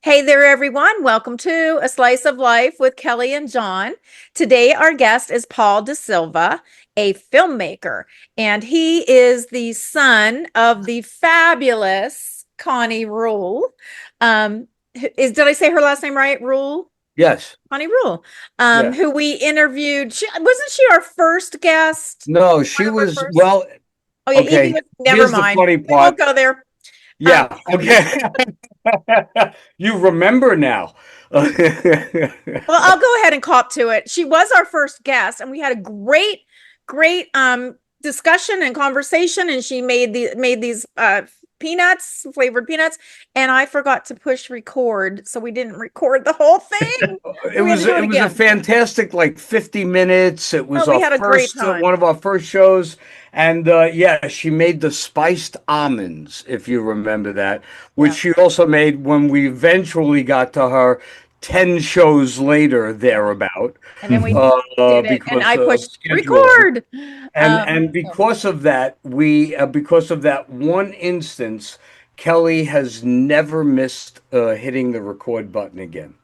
Hey there, everyone. Welcome to A Slice of Life with Kellie and Jon. Today, our guest is Paul DeSilva, a filmmaker, and he is the son of the fabulous Connie Rule. Did I say her last name right? Rule? Yes. Connie Rule, Yeah. who we interviewed. Wasn't she our first guest? No, One she of our was, first? well, Oh, yeah, Evie okay. was, never Here's the mind. funny We won't part. go there. Um, Yeah, okay. You remember now. Well, I'll go ahead and cop to it. She was our first guest, and we had a great discussion and conversation. And she made these peanuts, flavored peanuts, and I forgot to push record, so we didn't record the whole thing. It We had to was do it it was a again. fantastic like 50 minutes. It Oh, was we our had a great first time. one of our first shows. And yeah, she made the spiced almonds, if you remember that, which Yeah, she also made when we eventually got to her 10 shows later yeah. thereout, And then we did it, and because I of pushed scheduling. record. And So because of that one instance, Kelly has never missed hitting the record button again.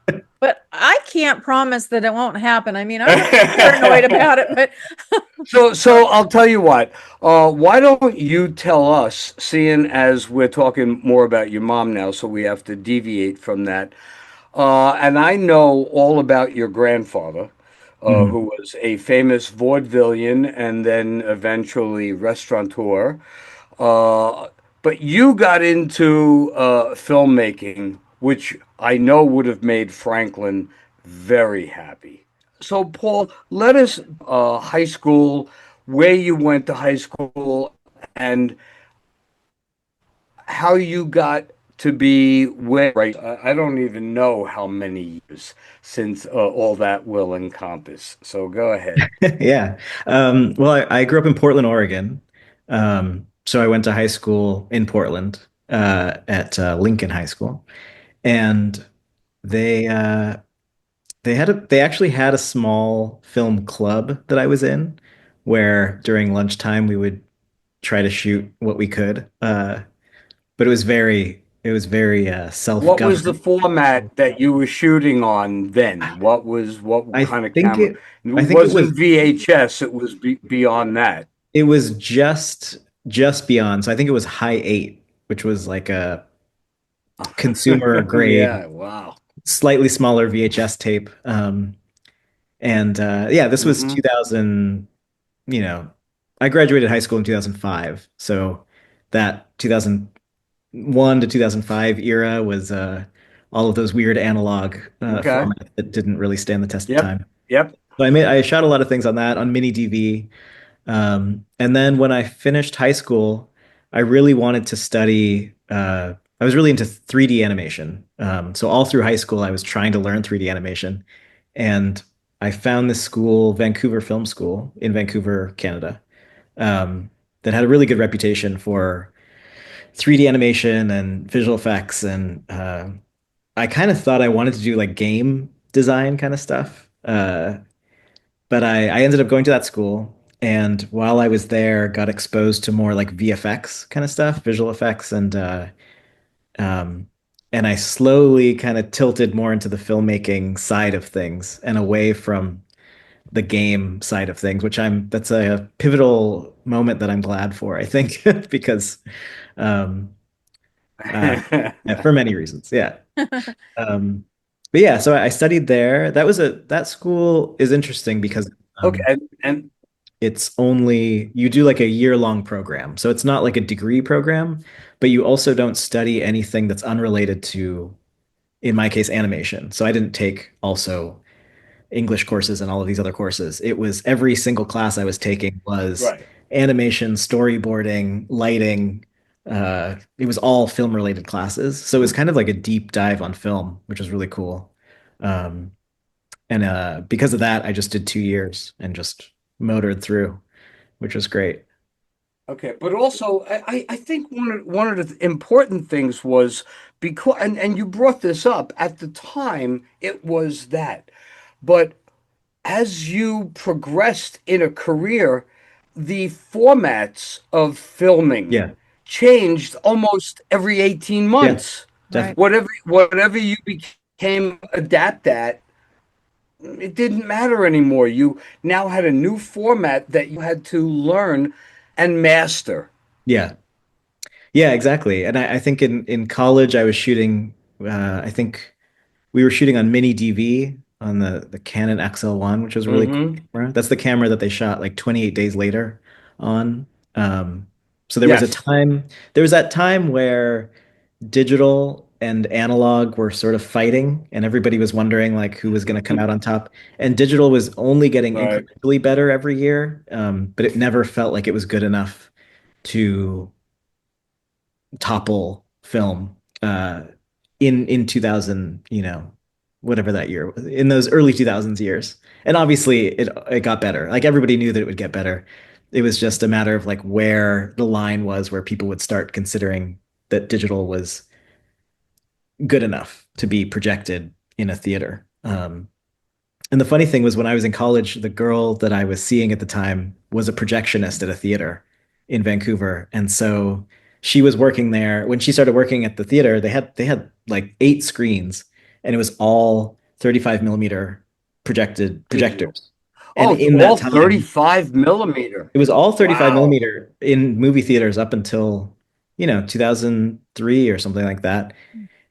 but I can't promise that it won't happen. I mean, I'm not paranoid about it, but So I'll tell you what. Why don't you tell us, seeing as we're talking more about your mom now, so we have to deviate from that. And I know all about your grandfather, Mhm. who was a famous vaudevillian and then eventually restaurateur. Uh, but you got into filmmaking, which I know would have made Franklin very happy. So, Paul, let us high school, where you went to high school, and how you got to be where. Right, I don't even know how many years since all that will encompass. So, go ahead. Yeah. Well, I grew up in Portland, Oregon. So I went to high school in Portland, at Lincoln High School, and they they actually had a small film club that I was in, where during lunchtime we would try to shoot what we could. But it was very What was the self-governed. format that you were shooting on then? What I kind of think camera? it It I think it was wasn't VHS, it was beyond that. it was just beyond. So I think it was high eight, which was like a consumer grade, Yeah, wow. slightly smaller VHS tape. And yeah, this was Hmm. 2000, you know, I graduated high school in 2005. So that 2001 to 2005 era was all of those weird analog Okay. formats that didn't really stand the test of Yep. time. Yep. So I shot a lot of things on that on mini DV. And then when I finished high school, I really wanted to study. I was really into 3D animation. So all through high school, I was trying to learn 3D animation, and I found this school, Vancouver Film School in Vancouver, Canada, that had a really good reputation for 3D animation and visual effects. And I kind of thought I wanted to do like game design kind of stuff. But I ended up going to that school, and while I was there, got exposed to more like VFX kind of stuff, visual effects, um, and I slowly kind of tilted more into the filmmaking side of things and away from the game side of things, which that's a pivotal moment that I'm glad for, I think, because um, uh, yeah, for many reasons, yeah. Um, but yeah, so I studied there. That school is interesting because Okay. um, And it's only you do like a year-long program. So it's not like a degree program, but you also don't study anything that's unrelated to, in my case, animation. So I didn't take also English courses and all of these other courses. It was every single class I was taking was right. animation, storyboarding, lighting. It was all film-related classes. So it was kind of like a deep dive on film, which was really cool. Um, and because of that, I just did 2 years and just motored through, which was great. Okay, but also I think one of the important things was because and you brought this up at the time it was that. But as you progressed in a career, the formats of filming Yeah. changed almost every 18 Yeah. months. Right. Whatever you became adept at, it didn't matter anymore. You now had a new format that you had to learn and master. Yeah. Yeah, exactly. And I think in college I was shooting I think we were shooting on mini DV on the Canon XL1, which was a really cool Hmm. camera. That's the camera that they shot like 28 days later on. Um, so Yes. there was that time where digital and analog were sort of fighting, and everybody was wondering like who was going to come out on top. And digital was only getting Right. incrementally better every year, but it never felt like it was good enough to topple film in 2000, whatever that year was, in those early 2000s years. And obviously it got better. Like everybody knew that it would get better. It was just a matter of like where the line was where people would start considering that digital was good enough to be projected in a theater. And the funny thing was when I was in college, the girl that I was seeing at the time was a projectionist at a theater in Vancouver. And so she was working there. When she started working at the theater, they had like 8 screens and it was all 35 millimeter projected Digital. projectors. And Oh, it's in that all time, 35 millimeter. it was all 35 Wow. millimeter in movie theaters up until, 2003 or something like that.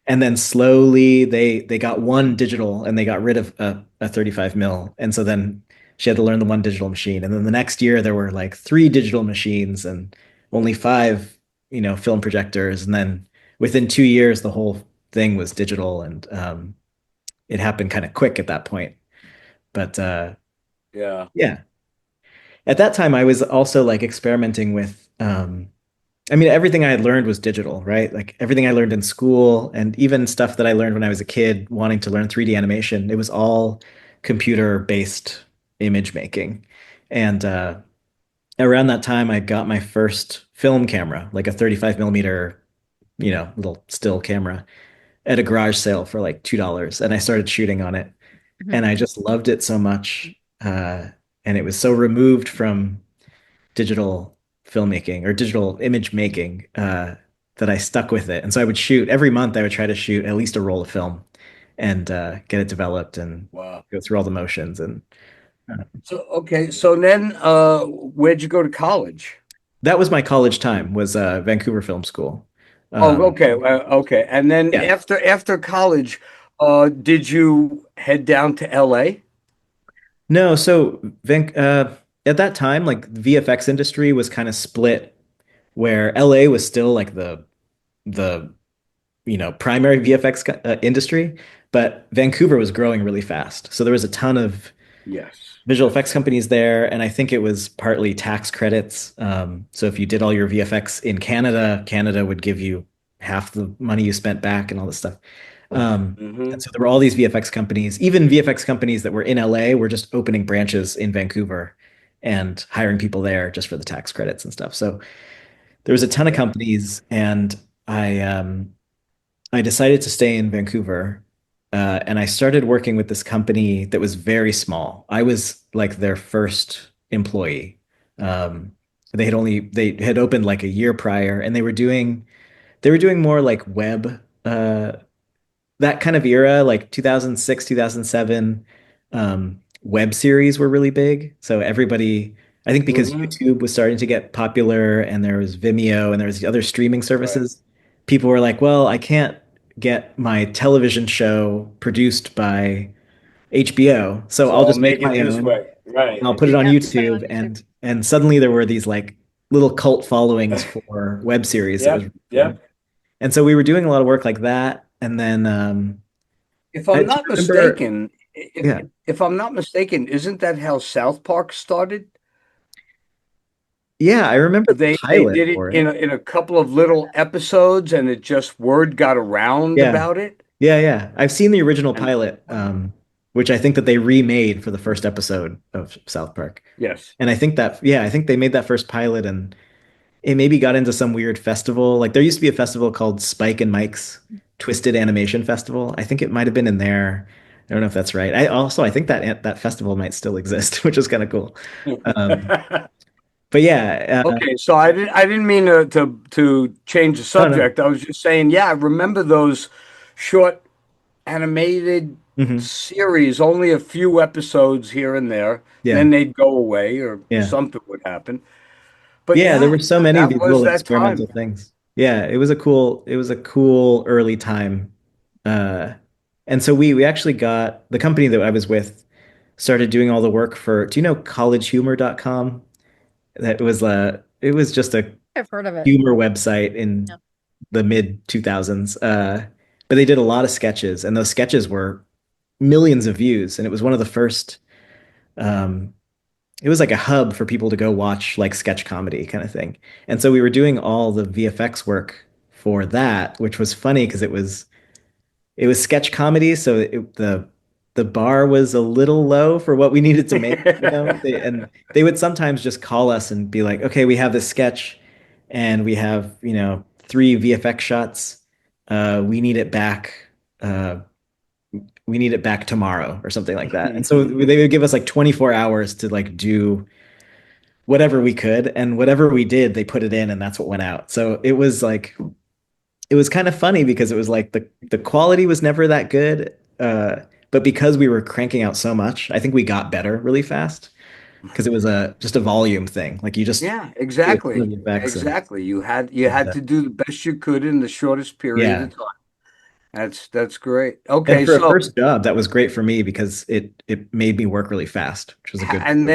And then slowly they got one digital and they got rid of a 35 mil. And so then she had to learn the one digital machine. And then the next year there were like 3 digital machines and only 5, film projectors. And then within 2 years, the whole thing was digital. And it happened kind of quick at that point. But Yeah. yeah, at that time I was also like experimenting with I mean, everything I had learned was digital, right? Like everything I learned in school and even stuff that I learned when I was a kid wanting to learn 3D animation, it was all computer-based image making. And around that time, I got my first film camera, like a 35 millimeter, little still camera at a garage sale for like $2. And I started shooting on it. Mhm. And I just loved it so much. And it was so removed from digital filmmaking or digital image making that I stuck with it. And so I would shoot every month. I would try to shoot at least a roll of film and get it developed and Wow. go through all the motions. And uh, So okay, so then where'd you go to college? that was my college time. Was Vancouver Film School. Oh, Um, okay, okay. And then yeah. after college, did you head down to LA? No. So at that time, like the VFX industry was kind of split, where LA was still like the primary VFX industry, but Vancouver was growing really fast. So there was a ton of Yes, visual effects yes. companies there, and I think it was partly tax credits. So if you did all your VFX in Canada, Canada would give you half the money you spent back and all this stuff. And Hmm. so there were all these VFX companies, even VFX companies that were in LA were just opening branches in Vancouver and hiring people there just for the tax credits and stuff. So there was a ton of Yeah. companies, and I decided to stay in Vancouver, and I started working with this company that was very small. I was like their first employee. Um, they had opened like a year prior, and they were doing more like web, that kind of era, like 2006, 2007. Web series were really big. So everybody, I think because Hmm. YouTube was starting to get popular and there was Vimeo and there was the other streaming Right. services, people were like, well, I can't get my television show produced by HBO, so So I'll I'll just make make it my this own way. Right. and I'll put it on Yep. Put it on YouTube. YouTube. And suddenly there were these like little cult followings for web series that was Yep. really cool. Yep. And so we were doing a lot of work like that. And then If do I'm you not remember? mistaken, Yeah. if I'm not mistaken, isn't that how South Park started? Yeah, I remember the They pilot did it for in it. in a couple of little episodes, and it just word got around Yeah. about it. Yeah, yeah. I've seen the original And pilot, which I think that they remade for the first episode of South Park. yes, And I think that, yeah, I think they made that first pilot and it maybe got into some weird festival. Like there used to be a festival called Spike and Mike's Twisted Animation Festival. I think it might have been in there. I don't know if that's right. I think that festival might still exist, which is kind of cool. Um, but yeah, Okay, so I didn't mean to change the no, no. subject. I was just saying, yeah, I remember those short animated Hmm. series, only a few episodes here and there. Yeah. Then they'd go away or Yeah. something would happen. But Yeah, there yeah, were so many of that these was little that time. experimental things. Yeah, it was a cool early time. Uh, and so we actually got the company that I was with started doing all the work for, do you know collegehumor.com? That was it was just a I've heard of it. humor website in Yeah. the mid 2000s. But they did a lot of sketches and those sketches were millions of views and it was one of the first um it was like a hub for people to go watch like sketch comedy kind of thing. And so we were doing all the VFX work for that, which was funny because it was sketch comedy, so the bar was a little low for what we needed to make, you know. And they would sometimes just call us and be like, "Okay, we have this sketch, and we have three VFX shots. We need it back. Uh, we need it back tomorrow, or something like that." And so they would give us like 24 hours to like do whatever we could, and whatever we did, they put it in, and that's what went out. So it was kind of funny because it was like the quality was never that good. But because we were cranking out so much, I think we got better really fast because it was a just a volume thing. Like you just Yeah, do a ton exactly. of effects Exactly. You had and to do the best you could in the shortest period yeah. of time. That's great. And Okay, for a so first job, that was great for me because it made me work really fast, which was a good. and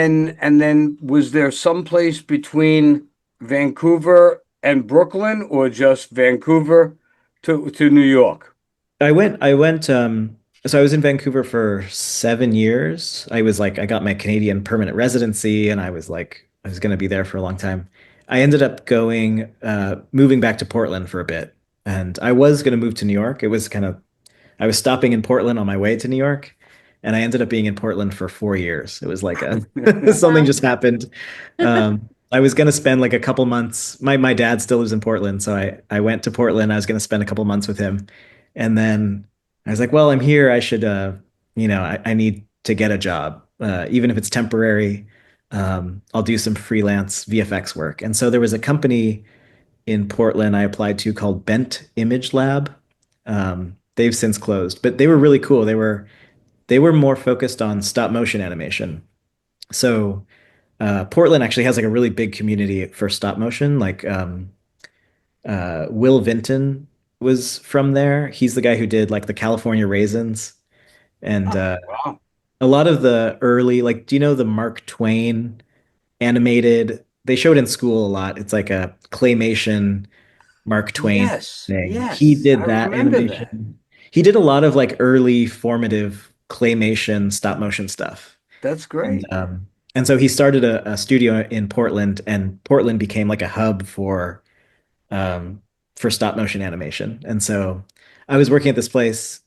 then was there some place between Vancouver and Brooklyn or just Vancouver to New York? I went, so I was in Vancouver for 7 years. I was like, I got my Canadian permanent residency and I was like, I was going to be there for a long time. I ended up moving back to Portland for a bit. And I was going to move to New York. It was kind of I was stopping in Portland on my way to New York, and I ended up being in Portland for 4 years. It was like a something Wow. just happened. I was gonna spend like a couple months. My dad still lives in Portland, so I went to Portland. I was gonna spend a couple months with him, and then I was like, well, I'm here. I should, I need to get a job, even if it's temporary. I'll do some freelance VFX work. And so there was a company in Portland I applied to called Bent Image Lab. They've since closed, but they were really cool. They were more focused on stop motion animation. So Portland actually has like a really big community for stop motion. Like Will Vinton was from there. He's the guy who did like the California Raisins and Oh, wow. a lot of the early like. Do you know the Mark Twain animated? They showed in school a lot. It's like a claymation Mark Twain Yes, thing. He yes, I did that remember that. animation. He did a lot of like early formative claymation stop motion stuff. That's And great. and so he started a studio in Portland and Portland became like a hub um for stop motion animation. And so I was working at this place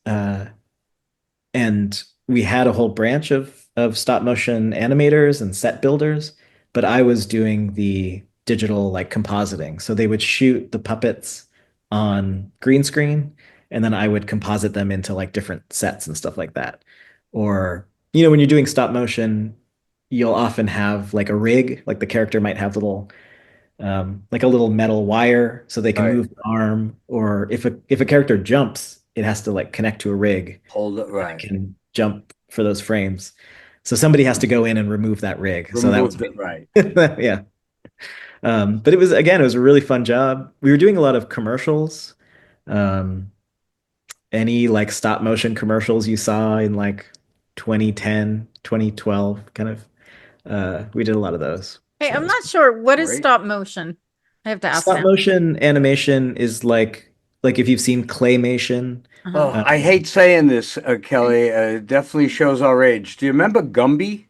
and we had a whole branch of stop motion animators and set builders, but I was doing the digital like compositing. So they would shoot the puppets on green screen, and then I would composite them into like different sets and stuff like that. Or, when you're doing stop motion, you'll often have like a rig, like the character might have like a little metal wire so they can Right. move the arm, or if a character jumps, it has to like connect to a rig Hold it that right. can jump for those frames. So somebody has to go in and remove that rig. So that was Removed it me. right. Yeah. But it was again, it was a really fun job. We were doing a lot of commercials. Um, any like stop motion commercials you saw in like 2010, 2012, kind of we did a lot of those. Hey, So it I'm was not sure what is Great. stop motion. I have to ask stop that. motion animation is like if you've seen claymation. Uh-huh. Oh, I hate saying this, Kelly. It definitely shows our age. Do you remember Gumby?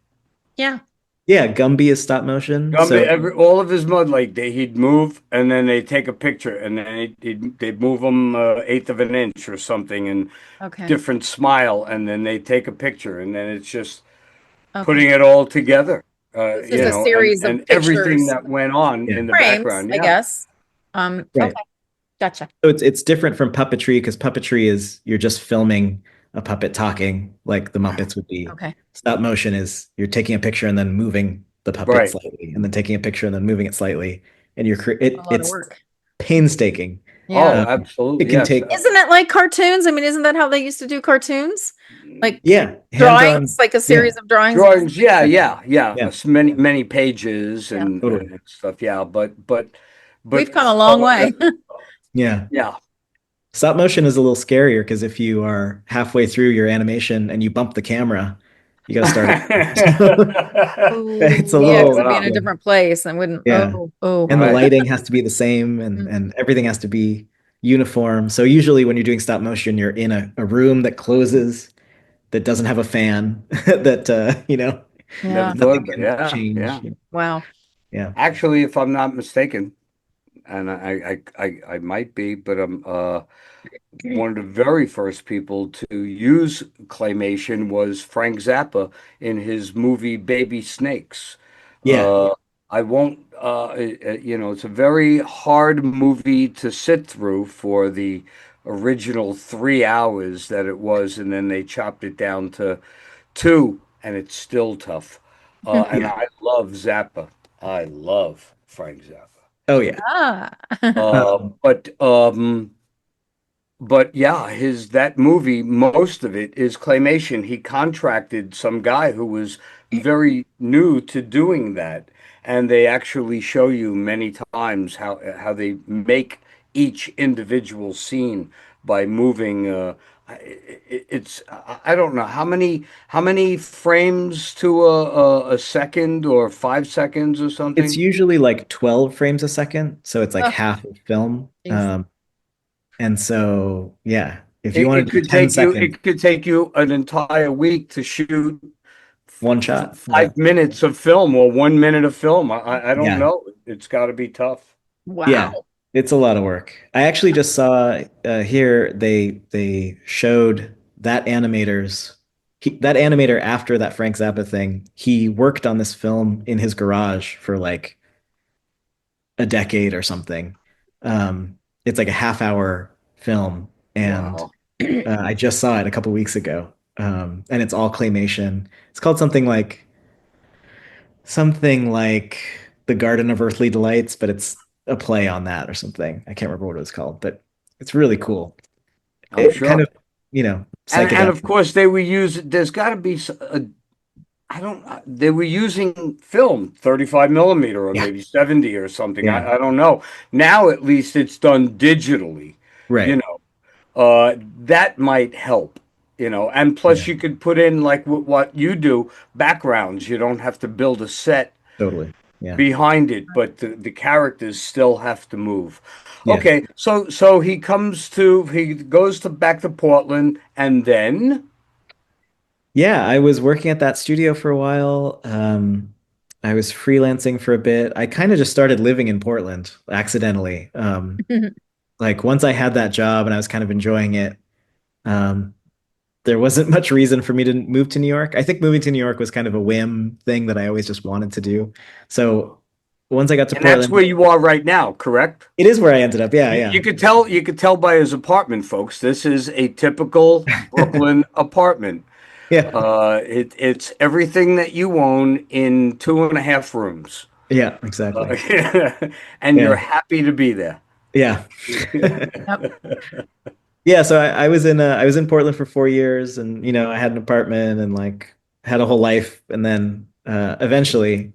Yeah. Yeah, Gumby is stop motion. Gumby, So all of his mud, like he'd move, and then they take a picture, and then they'd move him eighth of an inch or something, and Okay. different smile, and then they take a picture, and then it's just Okay. putting it all together, It's just a and series of everything pictures, that went on yeah. in the frames, background. I Yeah. guess. Right. Okay. Gotcha. So it's different from puppetry because puppetry is you're just filming a puppet talking like the Muppets would be. Okay. Stop motion is you're taking a picture and then moving the puppet Right. slightly and then taking a picture and then moving it slightly. And A lot of it's work. painstaking. Yeah. Oh, Um, it absolutely. can Yes. take, Isn't it like cartoons? I mean, isn't that how they used to do cartoons? Like yeah, drawings, hands-on. like a Yeah, series of drawings and Drawings, yeah, pictures? yeah, yeah. yeah, Many, many pages Yeah. and totally. stuff. Yeah, but We've come a long way. Yeah. yeah. Stop motion is a little scarier because if you are halfway through your animation and you bump the camera, you got to start over. It's Oh, a yeah, Oh because little, it'd be in wow. a different place and wouldn't. yeah. Oh. And the Right. lighting has to be the same Mm. and everything has to be uniform. So usually when you're doing stop motion, you're in a room that closes, that doesn't have a fan, that Never Yeah. thought nothing of it. can Yeah, change. yeah. Wow. Yeah. Actually, if I'm not mistaken, and I might be, but I'm one of the very first people to use claymation was Frank Zappa in his movie Baby Snakes. Yeah. Uh, I won't, it's a very hard movie to sit through for the original 3 hours that it was, and then they chopped it down to two, and it's still tough. And Yeah. I love Zappa. I love Frank Zappa. Oh yeah. Ah. Uh, Um, but um, but yeah, his that movie, most of it is claymation. He contracted some guy who was very new to doing that, and they actually show you many times how they make each individual scene by moving. It's I don't know how many frames to a second or 5 seconds or it's something. usually like 12 frames a second, so it's like Oh, half of film. jeez. And so yeah, if you It, want it to do could 10 take you seconds, it could take you an entire week to shoot one shot. Yeah. 5 minutes of film or 1 minute of film. I don't Yeah. know. It's got to be tough. Yeah, Wow. it's a lot of work. I actually just saw here they showed that animator after that Frank Zappa thing. He worked on this film in his garage for like a decade or something. It's like a half hour film, and Wow. I just saw it a couple weeks ago. And it's all claymation. It's called something like The Garden of Earthly Delights, but it's a play on that or something. I can't remember what it was called, but it's really cool. I'm It kind sure. of, And psychedelic. of course they were using. There's got to be. I don't. They were using film, 35 millimeter or Yeah, maybe 70 or something. yeah, I don't know. Now at least it's done digitally. You right. know. That might help, and plus Yeah, you could put in like what you do, backgrounds. You don't have to build a set totally. Yeah, behind it, but the characters still have to move. yeah, Okay, so he goes to back to Portland, and then yeah. I was working at that studio for a while. I was freelancing for a bit. I kind of just started living in Portland accidentally. Like once I had that job and I was kind of enjoying it, um, there wasn't much reason for me to move to New York. I think moving to New York was kind of a whim thing that I always just wanted to do. So once I got to and that's Portland, where you are right now, correct? it is where I ended up. Yeah, You yeah, could tell by his apartment, folks. This is a typical Brooklyn apartment. yeah, It's everything that you own in 2.5 rooms. yeah, exactly. And you're Yeah, happy to be there. yeah, Yep. yeah. So I was in Portland for 4 years, and I had an apartment and like had a whole life, and then eventually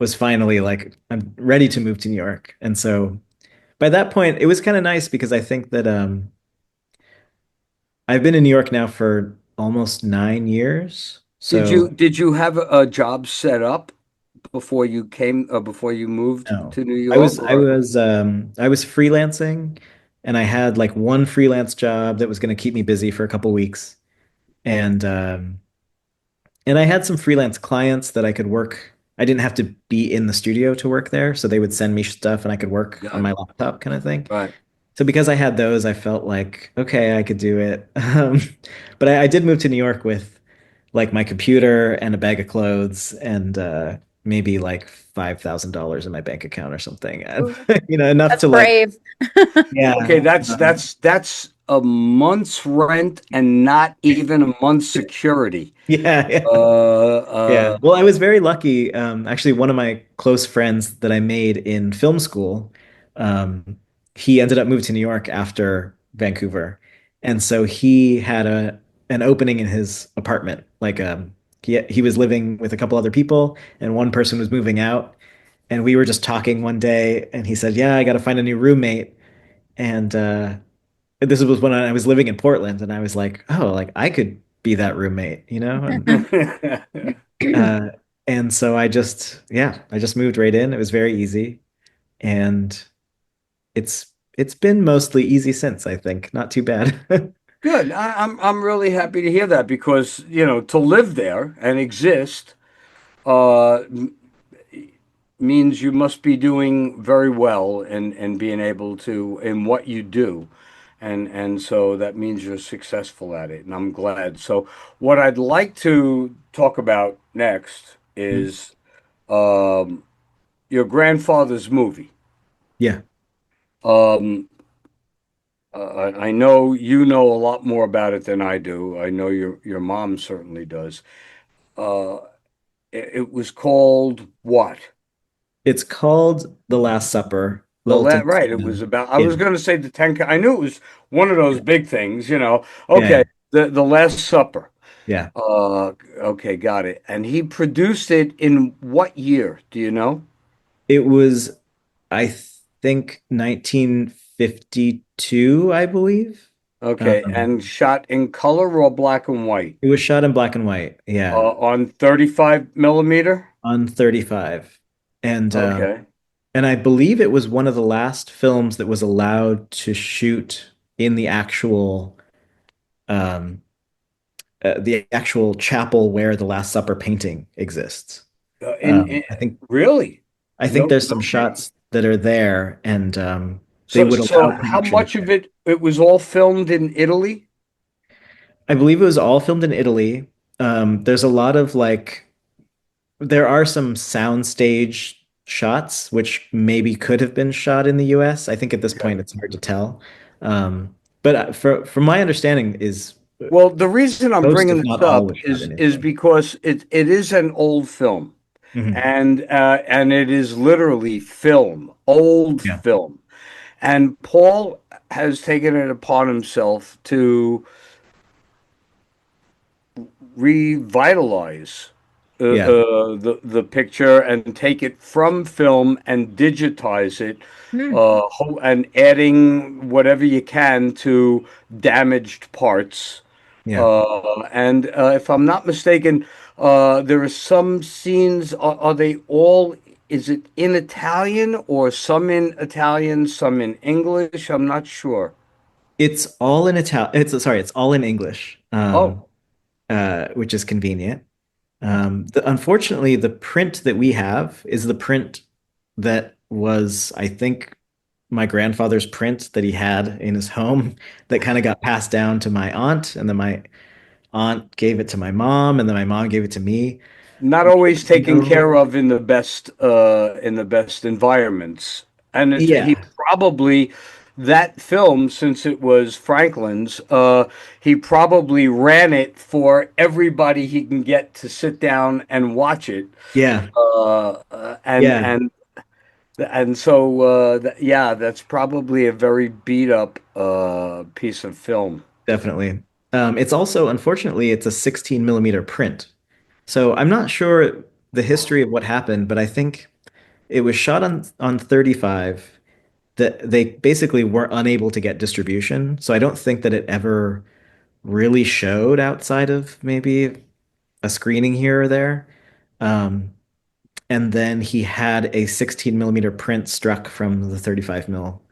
was finally like I'm ready to move to New York. And so by that point, it was kind of nice because I think that I've been in New York now for almost 9 years. Did you So did you have a job set up before you moved no, to New I York was I or was I was freelancing, and I had like one freelance job that was going to keep me busy for a couple weeks, and I had some freelance clients that I could work. I didn't have to be in the studio to work there, so they would send me stuff and I could work on got my it. laptop kind of thing. Right. So because I had those, I felt like, okay, I could do it. But I did move to New York with like my computer and a bag of clothes and maybe like $5,000 in my bank account or something. And, Ooh, enough that's to like, brave. yeah. Okay, that's a month's rent and not even a month's security. Yeah, yeah. Uh, Yeah. Well, I was very lucky. Actually, one of my close friends that I made in film school, um, he ended up moving to New York after Vancouver. And so he had an opening in his apartment. Like he was living with a couple other people and one person was moving out. And we were just talking one day and he said, "Yeah, I got to find a new roommate." And this was when I was living in Portland and I was like, "Oh, like I could be that roommate, you know?" Uh, and so I just moved right in. It was very easy, and it's been mostly easy since, I think. Not too bad. Good. I'm really happy to hear that because, to live there and exist uh, means you must be doing very well and being able to in what you do. And so that means you're successful at it, and I'm glad. So what I'd like to talk about next is um, your grandfather's movie. Yeah, Um, I know you know a lot more about it than I do. I know your mom certainly does. Uh, it was called what? it's called The Last Supper, Littleton. Right. It was about. I Yeah, was going to say the Ten. I knew it was one of those big things. yeah, Okay, yeah, the Last Supper. yeah. Okay, got it. And he produced it in what year? Do you know? It was, I think, 1952, I believe. Okay, Um, and shot in color or black and white? it was shot in black and white. Yeah, On 35 millimeter. on 35, and Okay. and I believe it was one of the last films that was allowed to shoot in um, the actual chapel where the Last Supper painting exists. I think Really? there's some No kidding. shots that are there, and they So, would so allow how projections much of there. it was all filmed in Italy? I believe it was all filmed in Italy. There's a lot of like there are some soundstage shots which maybe could have been shot in the US. I think at this Okay. point it's hard to tell. But from my understanding is Well, the reason I'm most, bringing if this not all, up was shot is in is Italy. because it is an old film, Hmm. and it is literally film, old Yeah. film. And Paul has taken it upon himself to revitalize Yeah. the picture and take it from film and digitize it, Hmm. and adding whatever you can to damaged parts. Yeah. And if I'm not mistaken, there are some scenes. Are they all? Is it in Italian or some in Italian, some in English? I'm not sure. It's all in Italian. It's all in English, Oh, which is convenient. Unfortunately, the print that we have is the print that was, I think, my grandfather's print that he had in his home that kind of got passed down to my aunt, and then my aunt gave it to my mom, and then my mom gave it to me. not We always don't taken know. care of in the best environments. And he Yeah, probably that film, since it was Franklin's, he probably ran it for everybody he can get to sit down and watch it. yeah, Uh, uh, and yeah, and and so yeah, that's probably a very beat up piece of film. definitely. It's also, unfortunately, it's a 16 millimeter print. So I'm not sure the history of what happened, but I think it was shot on 35 that they basically were unable to get distribution. So I don't think that it ever really showed outside of maybe a screening here or there. Um, and then he had a 16 millimeter print struck from the 35 mil.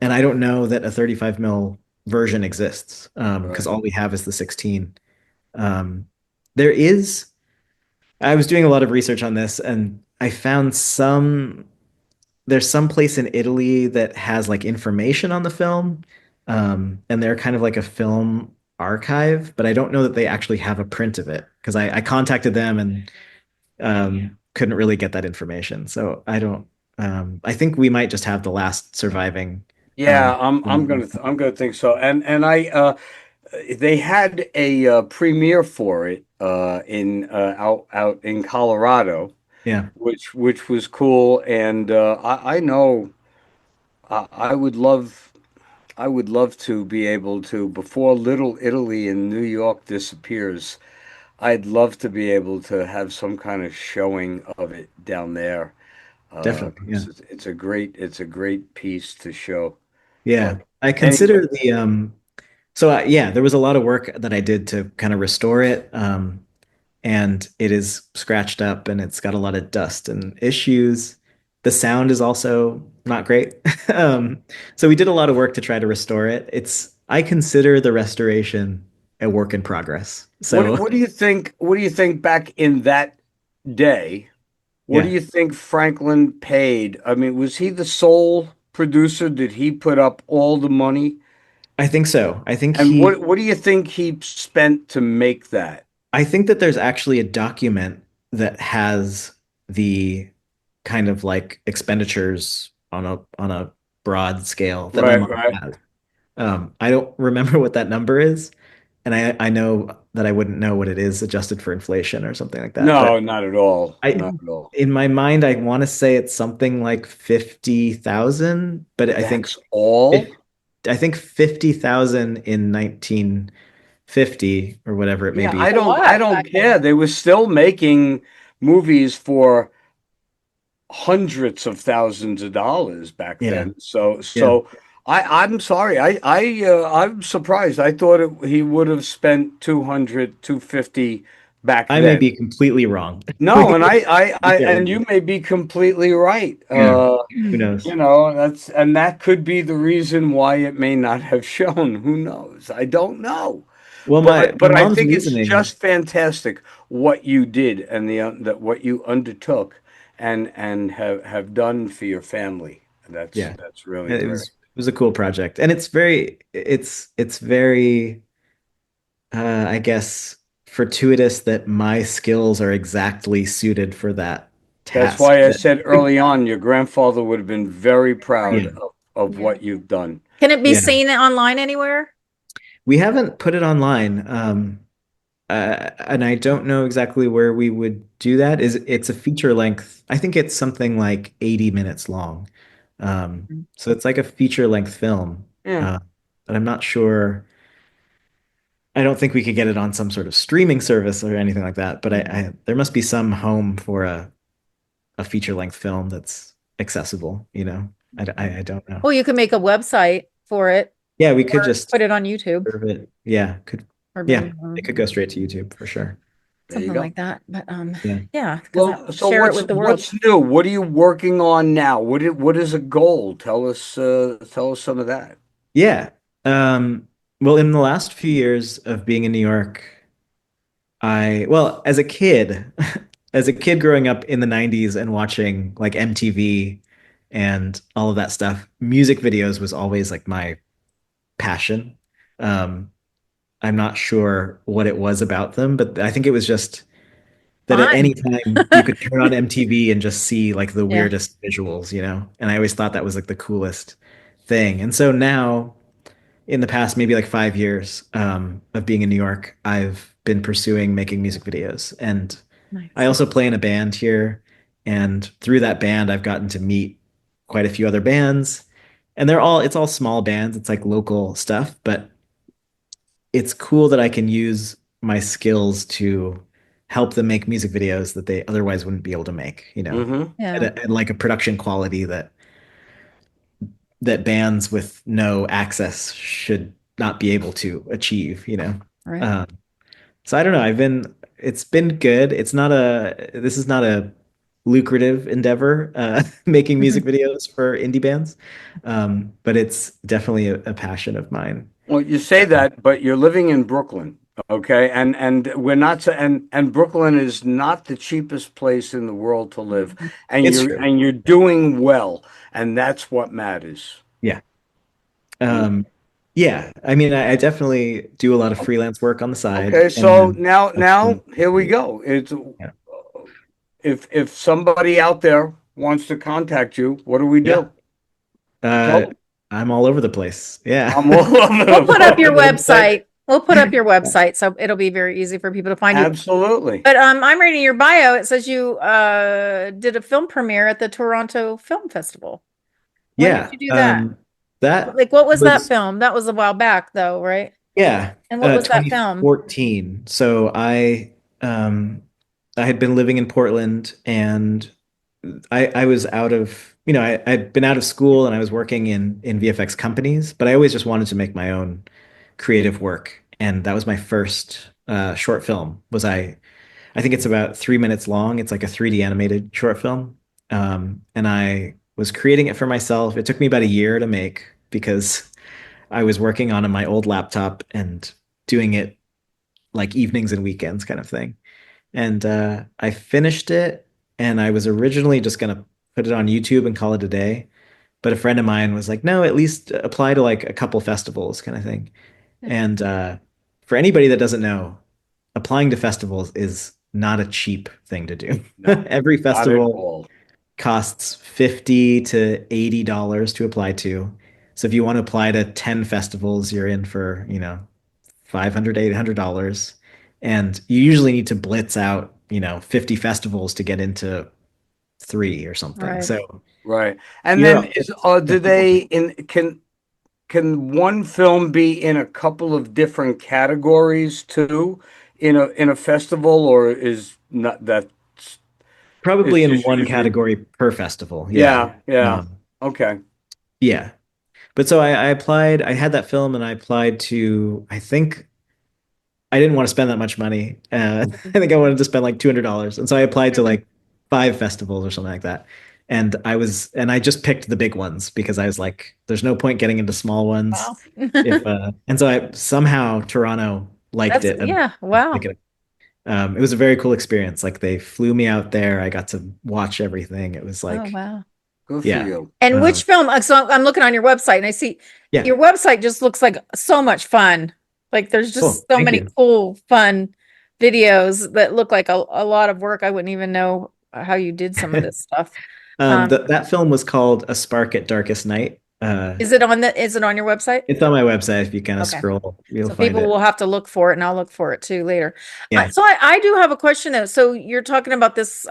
And I don't know that a 35 mil version exists because Right. all we have is the 16. Um, there is, I was doing a lot of research on this and I found there's some place in Italy that has like information on the film. And they're kind of like a film archive, but I don't know that they actually have a print of it because I contacted them and couldn't really get that information. So I don't, I think we might just have the last surviving Yeah, Um, I'm gonna think so. And I they had a premiere for it in out in Colorado, yeah, which was cool. And I know I would love to be able to, before Little Italy in New York disappears. I'd love to be able to have some kind of showing of it down there. definitely. Yeah. 'Cause it's a great piece to show. Yeah. But I anyway, consider the so yeah, there was a lot of work that I did to kind of restore it. And it is scratched up and it's got a lot of dust and issues. The sound is also not great. So we did a lot of work to try to restore it. I consider the restoration a work in progress. So what do you think? What do you think back in that day? What do yeah, you think Franklin paid? I mean, was he the sole producer? Did he put up all the money? I think so. And what do you think he spent to make that? I think that there's actually a document that has the kind of like expenditures on a broad scale that my Right, mom right. has. I don't remember what that number is, and I know that I wouldn't know what it is adjusted for inflation or something like that. But No, not at all. I, Not at all. in my mind, I want to say it's something like 50,000, but That's all? I think 50,000 in 1950 or whatever it may Yeah, be. For I what don't back then? care. They were still making movies for hundreds of thousands of dollars back Yeah, then. So yeah. I'm sorry. I'm surprised. I thought he would have spent 200, 250 back I may then. be completely wrong. We No, can and look at and it. you may be completely right. Yeah, who knows? You know, and that could be the reason why it may not have shown. Who knows? I don't know. Well, my But I mom's think it's reasoning, just fantastic what you did and that what you undertook and have done for your family. yeah, That's really it great. was a cool project, and it's very I guess fortuitous that my skills are exactly suited for that That's task. why I said early on your grandfather would have been very proud Yeah, of Yeah. what you've done. Can it be yeah. seen online anywhere? We haven't put it online, and I don't know exactly where we would do that. It's a feature length? I think it's something like 80 minutes long. So it's like a feature length film, Yeah. uh, but I'm not sure. I don't think we could get it on some sort of streaming service or anything like that. But there must be some home for a feature length film that's accessible. I don't know. Well, you can make a website for it Yeah, we could or just put it on YouTube serve it. Yeah, could or yeah, maybe it could go straight to YouTube for sure. There you something go. like that. But Yeah. yeah, because I Well, so share it with the world. what's new? What are you working on now? What is a goal? Tell us some of that. Yeah. Um, well, in the last few years of being in New York, well, as a kid growing up in the 90s and watching like MTV and all of that stuff, music videos was always like my passion. Um, I'm not sure what it was about them, but I think it was just that at any Fun. time you could turn on MTV and just see like the Yeah. weirdest visuals, And I always thought that was like the coolest thing. And so now, in the past maybe like 5 years of being in New York, I've been pursuing making music videos. And I Nice. also play in a band here. And through that band, I've gotten to meet quite a few other bands. And it's all small bands. It's like local stuff, but it's cool that I can use my skills to help them make music videos that they otherwise wouldn't be able to make, Mm-hmm. at, Yeah. at like a production quality that bands with no access should not be able to achieve, Right. Um, so I don't know. It's been good. This is not a lucrative endeavor, making music Mhm. videos for indie bands. But it's definitely a passion of mine. Well, you say that, but you're living in Brooklyn, okay? And we're not so, and Brooklyn is not the cheapest place in the world to live. It's true. And you're doing well, and that's what matters. Yeah. Um, yeah. I mean, I definitely do a lot of freelance work on the side, Okay, and so then now here we go. It's yeah. if somebody out there wants to contact you, what do we Yeah. do? Tell Uh, them. I'm all over the place. Yeah. I'm all over We'll the put up your website. website. We'll put up your website, so it'll be very easy for people to find you. Absolutely. But I'm reading your bio. It says you did a film premiere at the Toronto Film Festival. When did Yeah. you do that? That Like, what was that was film? That was a while back, though, right? Yeah, And what was that film? 2014. So I had been living in Portland and I was out of, I'd been out of school and I was working in VFX companies, but I always just wanted to make my own creative work. And that was my first short film. I think it's about 3 minutes long. It's like a 3D animated short film. And I was creating it for myself. It took me about a year to make because I was working on my old laptop and doing it like evenings and weekends kind of thing. And I finished it, and I was originally just gonna put it on YouTube and call it a day. But a friend of mine was like, "No, at least apply to like a couple festivals, kind of thing." And for anybody that doesn't know, applying to festivals is not a cheap thing to do. No, Every not at festival all. costs $50 to $80 to apply to. So if you want to apply to 10 festivals, you're in for, 500, $800. And you usually need to blitz out, 50 festivals to get into three or something. Right. So Right. And you're then up. do they in can one film be in a couple of different categories too in a festival, or is not that it's Probably in just one usually category per festival. Yeah. yeah, yeah. Um, Okay. yeah. But so I applied, I had that film and I applied to, I think I didn't want to spend that much money. I think I wanted to spend like $200. And so I applied to like five festivals or something like that. And I just picked the big ones because I was like, there's no point getting into small ones. Wow. And so I somehow Toronto liked That's it and yeah, wow. pick it up. It was a very cool experience. Like they flew me out there. I got to watch everything. It was Oh, like, wow. Good for yeah, you. And um, which film? So I'm looking on your website and I see yeah. your website just looks like so much fun. Like there's Cool. just so Thank many you. cool, fun videos that look like a lot of work. I wouldn't even know how you did some of this stuff. That film was called A Spark at Darkest Night. Is it on your website? It's on my website. If you kind of Okay. scroll, you'll So find people it. will have to look for it and I'll look for it too later. Yeah. So I do have a question though. So you're talking about this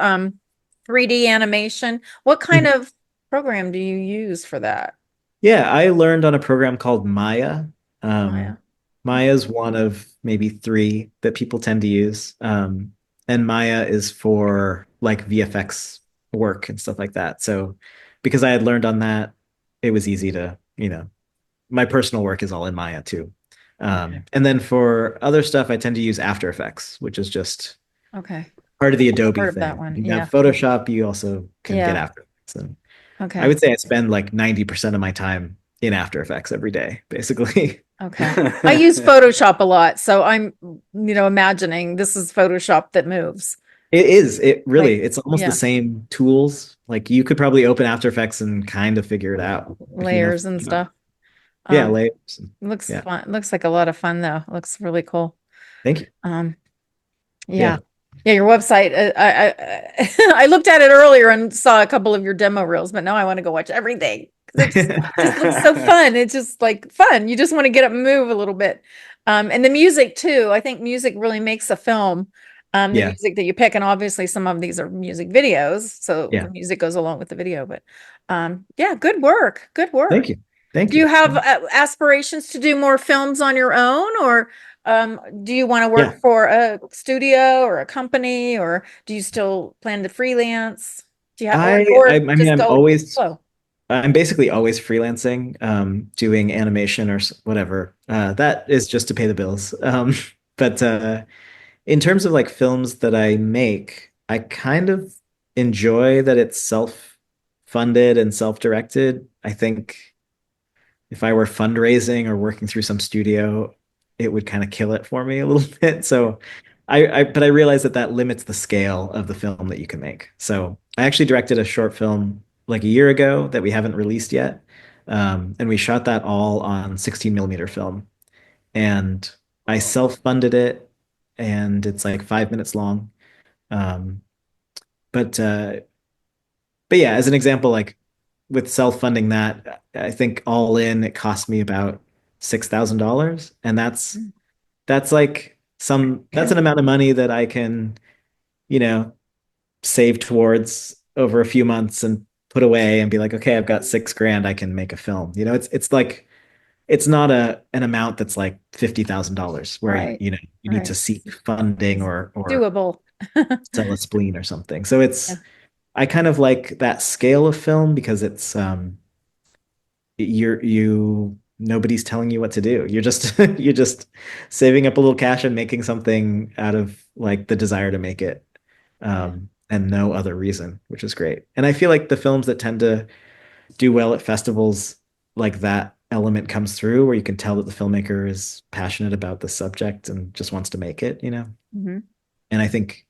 3D animation. What kind Mhm. of program do you use for that? Yeah, I learned on a program called Maya. Maya. Maya's one of maybe three that people tend to use. And Maya is for like VFX work and stuff like that. So because I had learned on that, it was easy to, my personal work is all in Maya too. Okay. And then for other stuff, I tend to use After Effects, which is just Okay. part of the I've Adobe heard of that thing. one. You have Yeah. Photoshop, you also can get Yeah. After Effects. And I Okay. would say I spend like 90% of my time in After Effects every day, basically. Okay. I use Photoshop a lot, so I'm, imagining this is Photoshop that moves. It is, it really, Like, it's almost the yeah, same tools. Like you could probably open After Effects and kind of figure it out if you know. layers and stuff. Yeah, Um, layers. looks Yeah. fun. Looks like a lot of fun though. Looks really cool. Thank you. Um, Yeah. yeah. Yeah, your website. I looked at it earlier and saw a couple of your demo reels, but now I want to go watch everything because it just looks so fun. It's just like fun. You just want to get up and move a little bit. And the music too. I think music really makes a film. The Yeah. music that you pick, and obviously some of these are music videos, so the Yeah. music goes along with the video. But yeah, good work. Good work. Thank you. Thank Do you you. have aspirations to do more films on your own, or do you want to Yeah. work for a studio or a company, or do you still plan to freelance? Do you have, or I mean, just go with the flow? I'm basically always freelancing, doing animation or whatever. That is just to pay the bills. But in terms of like films that I make, I kind of enjoy that it's self-funded and self-directed. I think if I were fundraising or working through some studio, it would kind of kill it for me a little bit. So but I realize that that limits the scale of the film that you can make. So I actually directed a short film like a year ago that we haven't released yet. And we shot that all on 16 millimeter film. And I Oh, self-funded it and it's like 5 minutes long. Um, but uh, but yeah, as an example, like with self-funding that, I think all in it cost me about $6,000. And that's like that's an amount of money that I can, you know, save towards over a few months and put away and be like, okay, I've got 6 grand, I can make a film. It's like it's not an amount that's like $50,000 where Right. you need to Right. seek funding It's or doable. sell a spleen or something. So Yeah. I kind of like that scale of film because it's nobody's telling you what to do. You're just you're just saving up a little cash and making something out of like the desire to make it. Yeah. And no other reason, which is great. And I feel like the films that tend to do well at festivals, like that element comes through where you can tell that the filmmaker is passionate about the subject and just wants to make it, you know? Hmm. And I think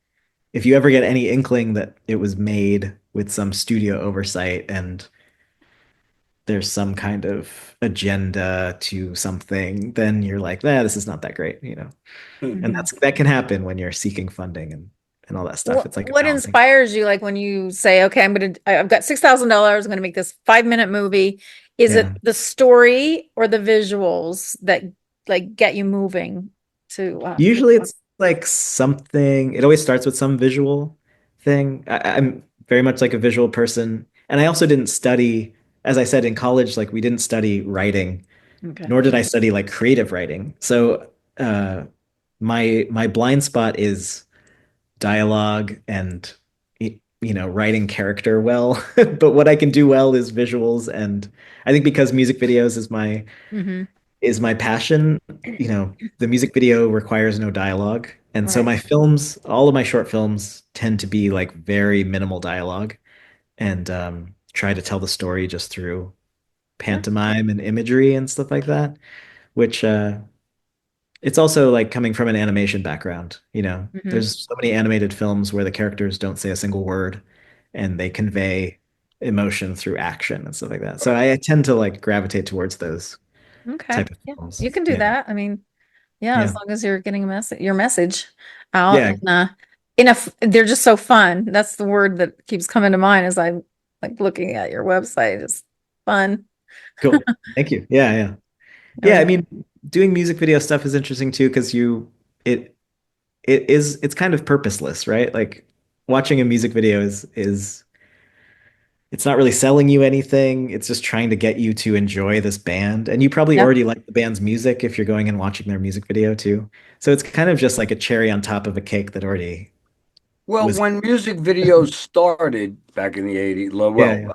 if you ever get any inkling that it was made with some studio oversight and there's some kind of agenda to something, then you're like, nah, this is not that great, you know? And Hmm. that can happen when you're seeking funding and all that stuff. It's like a What balancing. inspires you, like when you say, okay, I've got $6,000, I'm gonna make this 5-minute movie. Is it Yeah. the story or the visuals that like get you moving to Usually it's like something, it always starts with some visual thing. I'm very much like a visual person. And I also didn't study, as I said in college, like we didn't study writing, okay. nor did I study like creative writing. So my blind spot is dialogue and writing character well. But what I can do well is visuals. And I think because music videos Hmm. is my passion. The music video requires no dialogue. And so Right. my films, all of my short films tend to be like very minimal dialogue and try to tell the story just through Yeah. pantomime and imagery and stuff like that, which it's also like coming from an animation background, Hmm. there's so many animated films where the characters don't say a single word and they convey emotion through action and stuff like that. So I tend to like gravitate towards those Okay. type of Yeah. films. You can do Yeah. that. I mean, yeah, as Yeah. long as you're getting your message out Yeah. and they're just so fun. That's the word that keeps coming to mind as I'm like looking at your website. It's fun. Cool. Thank you. Yeah, yeah. Oh, Yeah, I yeah. mean, doing music video stuff is interesting too because it it's kind of purposeless, right? Like watching a music video is it's not really selling you anything. It's just trying to get you to enjoy this band. And you probably Yeah. already like the band's music if you're going and watching their music video too. So it's kind of just like a cherry on top of a cake that already Well, was. when music videos started back in the 80s, Yeah, yeah.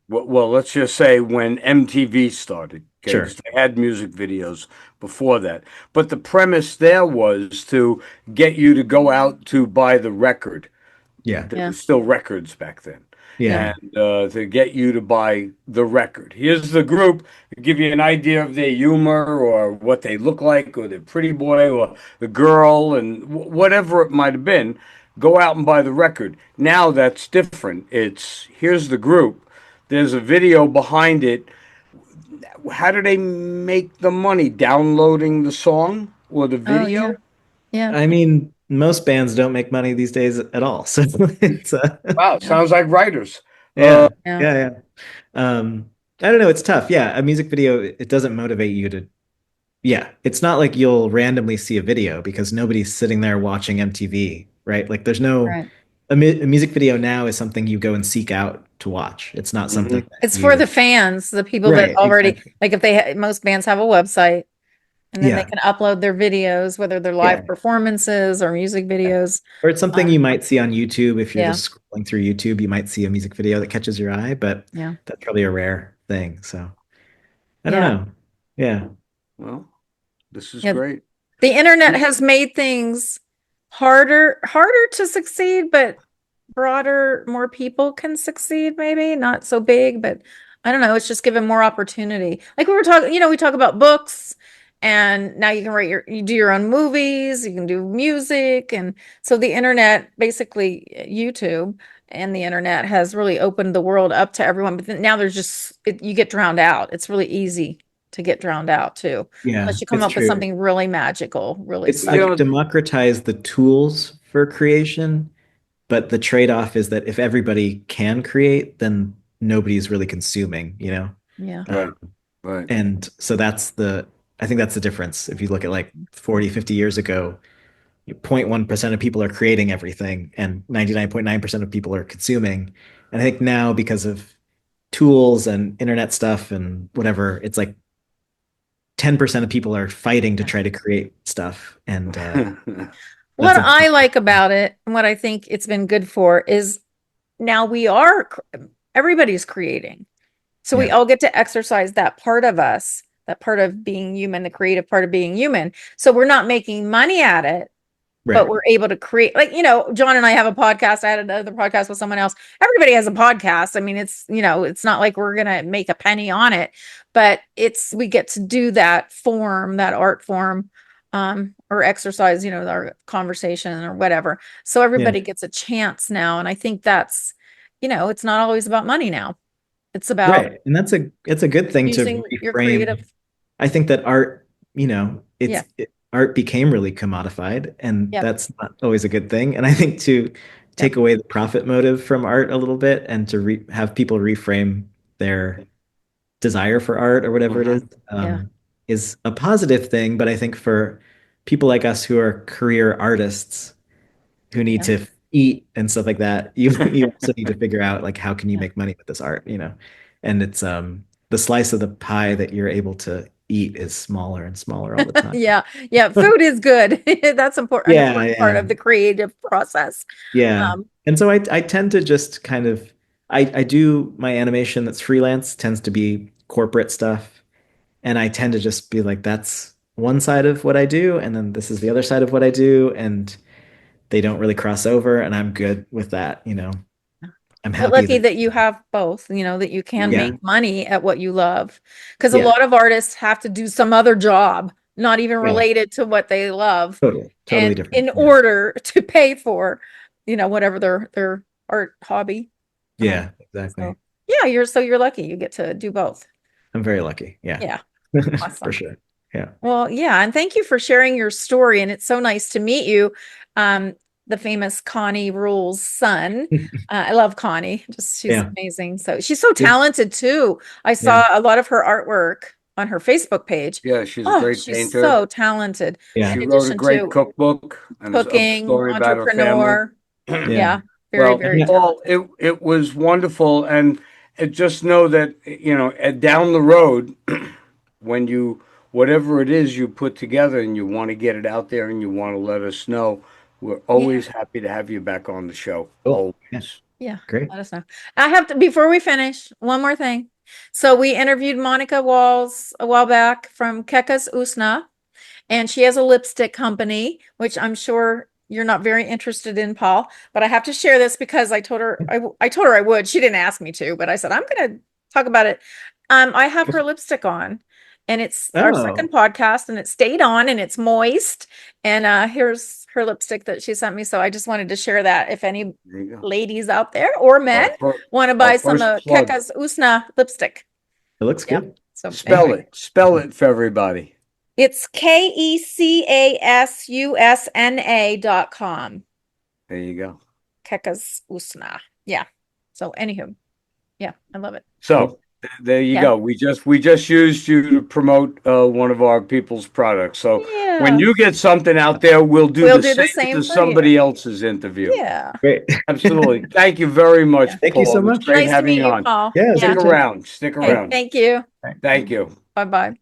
let's just say when MTV started, okay, Sure. because they had music videos before that. But the premise there was to get you to go out to buy the record. Yeah. There Yeah. was still records back then. Yeah. Yeah. And to get you to buy the record. Here's the group, give you an idea of their humor or what they look like, or the pretty boy or the girl, and whatever it might have been. Go out and buy the record. Now that's different. It's here's the group, there's a video behind it. How do they make the money? Downloading the song or the Oh, yeah. video? Yeah. I mean, most bands don't make money these days at all. So it's Wow, Yeah. sounds like writers. yeah. Yeah. Yeah, yeah. I don't know, it's tough. Yeah, a music video, it doesn't motivate you to. Yeah, it's not like you'll randomly see a video because nobody's sitting there watching MTV, right? Like there's no Right. a music video now is something you go and seek out to watch. It's not something Mhm. that It's for the you. fans, the people that Right, already exactly. like if most bands have a website and then they Yeah. can upload their videos, whether they're live Yeah. performances or music Yeah. videos. Or it's Uh, something you might see on YouTube if you're yeah. just scrolling through YouTube, you might see a music video that catches your eye, but Yeah. that's probably a rare thing. So I don't Yeah. know. Yeah. Well, this is Yeah. great. The internet has made things harder to succeed, but broader, more people can succeed, maybe not so big, but I don't know. It's just given more opportunity. Like we were talking, we talk about books and now you can you do your own movies, you can do music. And so the internet, basically YouTube and the internet has really opened the world up to everyone. But then now you get drowned out. It's really easy to get drowned out too, Yeah, unless you come it's up with true. something really magical, really It's You special. like know, democratize the tools for creation, but the trade-off is that if everybody can create, then nobody's really consuming, Yeah. Right. Right. And so I think that's the difference. If you look at like 40, 50 years ago, 0.1% of people are creating everything and 99.9% of people are consuming. And I think now, because of tools and internet stuff and whatever, it's like 10% of people are fighting to try to create stuff. And What that's a I like about it and what I think it's been good for is now everybody's creating. So we yeah, all get to exercise that part of us, that part of being human, the creative part of being human. So we're not making money at it, but right. we're able to create. Like, John and I have a podcast. I had another podcast with someone else. Everybody has a podcast. I mean, it's not like we're going to make a penny on it, but we get to do that form, that art form, or exercise, our conversation or whatever. So Yeah. everybody gets a chance now. And I think that's, it's not always about money now. It's about Right. And it's a good thing to using your creative. reframe. I think that art, Yeah. art became really commodified, and Yep. that's not always a good thing. And I think to Yep. take away the profit motive from art a little bit and to have people reframe their desire for art or whatever it Yeah. is a positive thing. But I think for people like us who are career artists who need Yeah. to eat and stuff like that, you also need to figure out like how can you Yeah. make money with this art. And it's the slice of the pie that you're able to eat is smaller and smaller all the time. Yeah. Yeah. Food is good. That's important, an Yeah, important part yeah, of the creative process. yeah. Um, And so I tend to just kind of I do my animation that's freelance tends to be corporate stuff, and I tend to just be like, that's one side of what I do, and then this is the other side of what I do, and they don't really cross over, and I'm good with that. I'm but happy lucky that that you have both, that you can yeah, make money at what you love. Because a yeah, lot of artists have to do some other job, not even yeah, related to what they love, totally and different. in Yeah, order to pay for, whatever their art hobby. Um, yeah, exactly. so yeah, you're lucky you get to do both. I'm very lucky. Yeah, Yeah. for Awesome. sure. Yeah. Well, yeah, and thank you for sharing your story. And it's so nice to meet you. Um, the famous Connie Rule's son. I love Connie. She's Yeah. amazing. So she's so Good. talented too. I Yeah. saw a lot of her artwork on her Facebook page. Yeah, she's a Oh, great she's painter. so talented. Yeah. She In wrote a addition great to cookbook and a cooking, story about her family. entrepreneur. Yeah. Yeah, very, Well, very And talented. Paul, it was wonderful, and just know that down the road, when whatever it is you put together and you want to get it out there and you want to let us know, we're Yeah, always happy to have you back on the show. cool. Yeah. Always. yeah. Great. Let us know. I have to, before we finish, one more thing. So we interviewed Monica Walls a while back from Kekas Usna. And she has a lipstick company, which I'm sure you're not very interested in, Paul. But I have to share this because I told her I would. She didn't ask me to, but I said I'm going to talk about it. I have her lipstick on, and it's our second Oh, podcast, and it stayed on, and it's moist. And here's her lipstick that she sent me. So I just wanted to share that if any There you go. ladies out there or men want to Our buy some first plug. Keka's Usna lipstick. it looks Yeah. good. So Spell anyway. it. Spell it for everybody. It's KECASUSNA.com. There you go. Kekas Usna. Yeah. So anywho, yeah, I love it. So there you Yeah. go. We just used you to promote one of our people's products. So when Yeah. you get something out there, we'll do We'll the do the same same to for somebody you. else's interview. Yeah. Great. Absolutely. Thank you very much, Yeah. Thank you Paul. so It was much. great Nice to having meet you you, on. Paul. Yeah, it was Yeah. good Stick to around. Stick Okay. around. Thank you. Thank you. Bye-bye.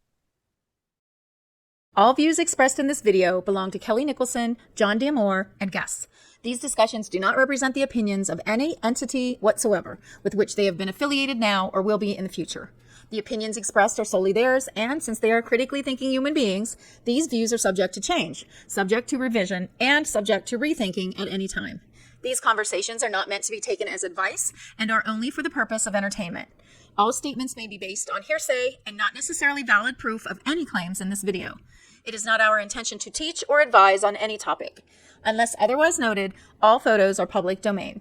All views expressed in this video belong to Kelly Nicholson, John D'Amore, and guests. These discussions do not represent the opinions of any entity whatsoever with which they have been affiliated now or will be in the future. The opinions expressed are solely theirs, and since they are critically thinking human beings, these views are subject to change, subject to revision, and subject to rethinking at any time. These conversations are not meant to be taken as advice and are only for the purpose of entertainment. All statements may be based on hearsay and not necessarily valid proof of any claims in this video. It is not our intention to teach or advise on any topic. Unless otherwise noted, all photos are public domain.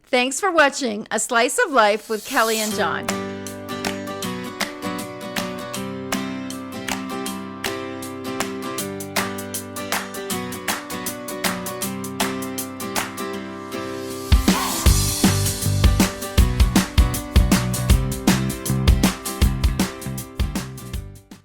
Thanks for watching A Slice of Life with Kelly and John.